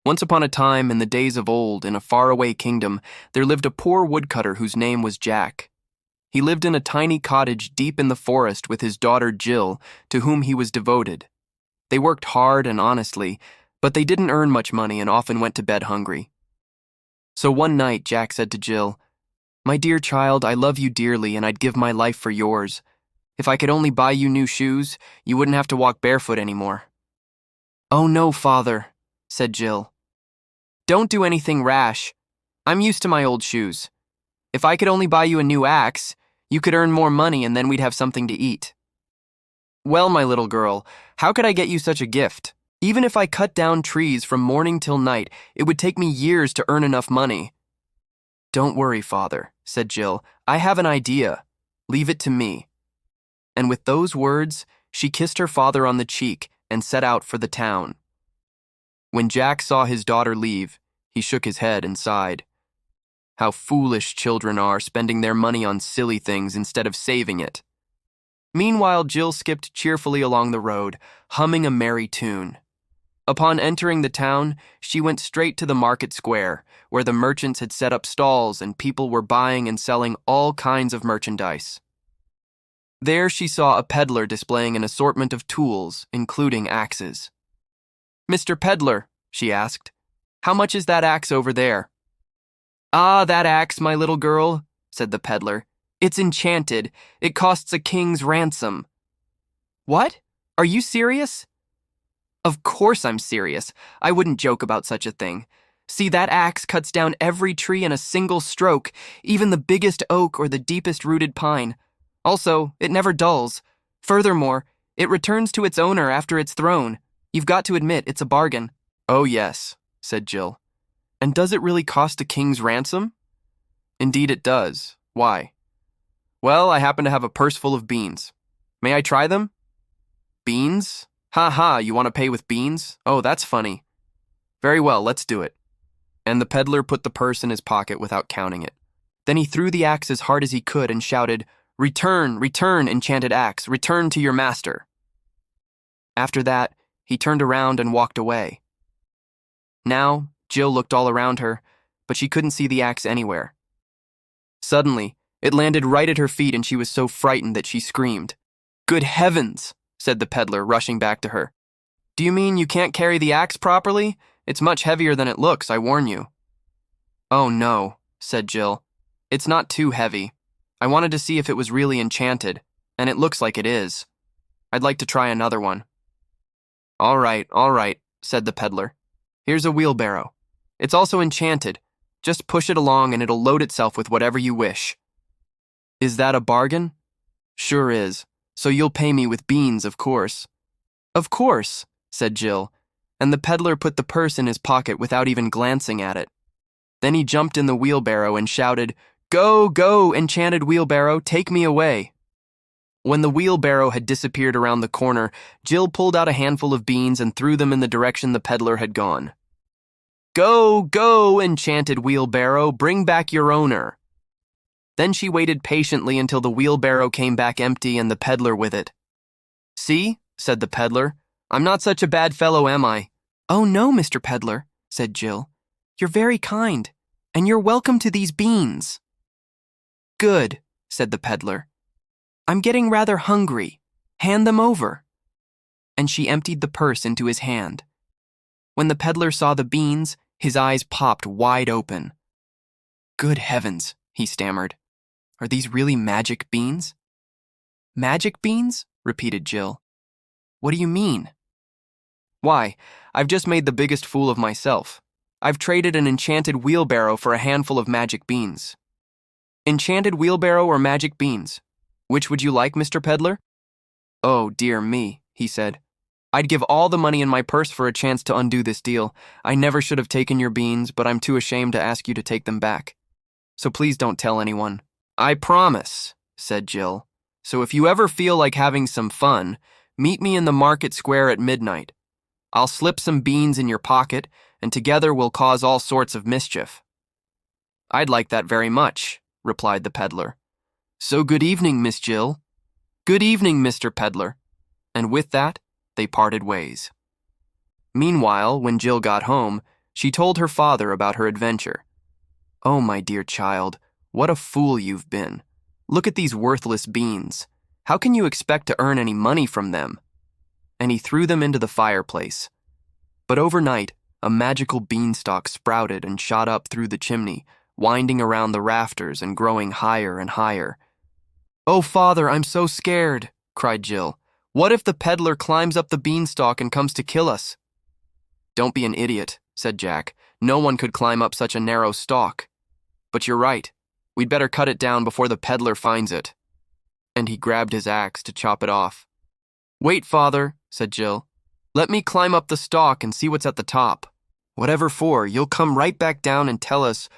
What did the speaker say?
Once upon a time, in the days of old, in a faraway kingdom, there lived a poor woodcutter whose name was Jack. He lived in a tiny cottage deep in the forest with his daughter Jill, to whom he was devoted. They worked hard and honestly, but they didn't earn much money and often went to bed hungry. So one night, Jack said to Jill, "My dear child, I love you dearly and I'd give my life for yours. If I could only buy you new shoes, you wouldn't have to walk barefoot anymore." "Oh no, father," said Jill. "Don't do anything rash. I'm used to my old shoes. If I could only buy you a new axe, you could earn more money and then we'd have something to eat." "Well, my little girl, how could I get you such a gift? Even if I cut down trees from morning till night, it would take me years to earn enough money." "Don't worry, father," said Jill. "I have an idea. Leave it to me." And with those words, she kissed her father on the cheek and set out for the town. When Jack saw his daughter leave, he shook his head and sighed. How foolish children are, spending their money on silly things instead of saving it. Meanwhile, Jill skipped cheerfully along the road, humming a merry tune. Upon entering the town, she went straight to the market square, where the merchants had set up stalls and people were buying and selling all kinds of merchandise. There she saw a peddler displaying an assortment of tools, including axes. "Mr. Peddler," she asked, "how much is that axe over there?" "Ah, that axe, my little girl," said the peddler. "It's enchanted. It costs a king's ransom." "What? Are you serious?" "Of course I'm serious. I wouldn't joke about such a thing. See, that axe cuts down every tree in a single stroke, even the biggest oak or the deepest-rooted pine. Also, it never dulls. Furthermore, it returns to its owner after it's thrown. You've got to admit it's a bargain." "Oh yes," said Jill. "And does it really cost a king's ransom?" "Indeed it does. Why?" "Well, I happen to have a purse full of beans. May I try them?" "Beans? Ha ha, you want to pay with beans? Oh, that's funny. Very well, let's do it." And the peddler put the purse in his pocket without counting it. Then he threw the axe as hard as he could and shouted, "Return, return, enchanted axe, return to your master." After that, he turned around and walked away. Now, Jill looked all around her, but she couldn't see the axe anywhere. Suddenly, it landed right at her feet and she was so frightened that she screamed. "Good heavens!" said the peddler, rushing back to her. "Do you mean you can't carry the axe properly? It's much heavier than it looks, I warn you." "Oh no," said Jill. "It's not too heavy. I wanted to see if it was really enchanted, and it looks like it is. I'd like to try another one." All right, said the peddler. "Here's a wheelbarrow. It's also enchanted. Just push it along and it'll load itself with whatever you wish." "Is that a bargain?" "Sure is. So you'll pay me with beans, of course." "Of course," said Jill, and the peddler put the purse in his pocket without even glancing at it. Then he jumped in the wheelbarrow and shouted, "Go, go, enchanted wheelbarrow, take me away." When the wheelbarrow had disappeared around the corner, Jill pulled out a handful of beans and threw them in the direction the peddler had gone. "Go, go, enchanted wheelbarrow, bring back your owner." Then she waited patiently until the wheelbarrow came back empty and the peddler with it. "See," said the peddler, "I'm not such a bad fellow, am I?" "Oh no, Mr. Peddler," said Jill. "You're very kind, and you're welcome to these beans." "Good," said the peddler. "I'm getting rather hungry. Hand them over." And she emptied the purse into his hand. When the peddler saw the beans, his eyes popped wide open. "Good heavens," he stammered. "Are these really magic beans?" "Magic beans?" repeated Jill. "What do you mean?" "Why, I've just made the biggest fool of myself. I've traded an enchanted wheelbarrow for a handful of magic beans." "Enchanted wheelbarrow or magic beans? Which would you like, Mr. Peddler?" "Oh, dear me," he said. "I'd give all the money in my purse for a chance to undo this deal. I never should have taken your beans, but I'm too ashamed to ask you to take them back. So please don't tell anyone." "I promise," said Jill. "So if you ever feel like having some fun, meet me in the market square at midnight. I'll slip some beans in your pocket, and together we'll cause all sorts of mischief." "I'd like that very much," replied the peddler. "So good evening, Miss Jill." "Good evening, Mr. Peddler." And with that, they parted ways. Meanwhile, when Jill got home, She told her father about her adventure. "Oh, my dear child, what a fool you've been. Look at these worthless beans. How can you expect to earn any money from them?" And he threw them into the fireplace. But overnight, a magical beanstalk sprouted and shot up through the chimney, winding around the rafters and growing higher and higher. "Oh, father, I'm so scared," cried Jill. "What if the peddler climbs up the beanstalk and comes to kill us?" "Don't be an idiot," said Jack. "No one could climb up such a narrow stalk. But you're right. We'd better cut it down before the peddler finds it." And he grabbed his axe to chop it off. "Wait, father," said Jill. "Let me climb up the stalk and see what's at the top. Whatever for, you'll come right back down and tell us